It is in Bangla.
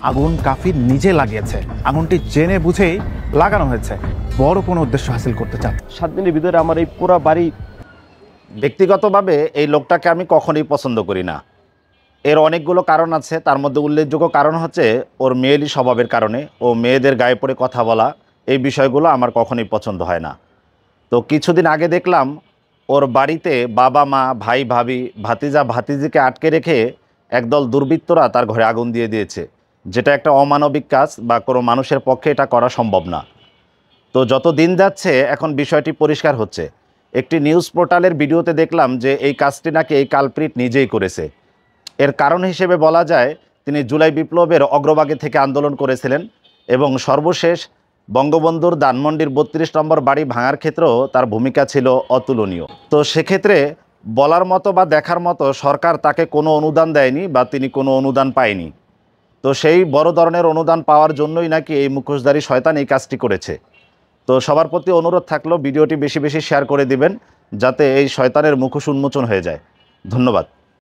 আগুন কাফির নিজে লাগিয়েছে, আগুনটি জেনে বুঝেই লাগানো হয়েছে, বড় কোনো উদ্দেশ্য হাসিল করতে চান। 7 দিনের ভিতরে আমার এই পুরো বাড়ি। ব্যক্তিগতভাবে এই লোকটাকে আমি কখনোই পছন্দ করি না। এর অনেকগুলো কারণ আছে, তার মধ্যে উল্লেখযোগ্য কারণ হচ্ছে ওর মেয়েলি স্বভাবের কারণে। ও মেয়েদের গায়ে পড়ে কথা বলা, এই বিষয়গুলো আমার কখনোই পছন্দ হয় না। তো কিছুদিন আগে দেখলাম ওর বাড়িতে বাবা মা, ভাই ভাবি, ভাতিজা ভাতিজিকে আটকে রেখে একদল দুর্বৃত্তরা তার ঘরে আগুন দিয়ে দিয়েছে, যেটা একটা অমানবিক কাজ বা কোনো মানুষের পক্ষে এটা করা সম্ভব না। তো যত দিন যাচ্ছে এখন বিষয়টি পরিষ্কার হচ্ছে। একটি নিউজ পোর্টালের ভিডিওতে দেখলাম যে এই কাজটি নাকি এই কালপ্রিট নিজেই করেছে। এর কারণ হিসেবে বলা যায় তিনি জুলাই বিপ্লবের অগ্রভাগে থেকে আন্দোলন করেছিলেন এবং সর্বশেষ বঙ্গবন্ধুর ধানমন্ডির 32 নম্বর বাড়ি ভাঙার ক্ষেত্রেও তার ভূমিকা ছিল অতুলনীয়। তো সেক্ষেত্রে বলার মতো বা দেখার মতো সরকার তাকে কোনো অনুদান দেয়নি বা তিনি কোনো অনুদান পায়নি। তো সেই বড় ধরনের অনুদান পাওয়ার জন্যই নাকি এই মুখোশধারী শয়তান এই কাজটি করেছে। তো সবার প্রতি অনুরোধ থাকলো ভিডিওটি বেশি বেশি শেয়ার করে দিবেন, যাতে এই শয়তানের মুখোশ উন্মোচন হয়ে যায়। ধন্যবাদ।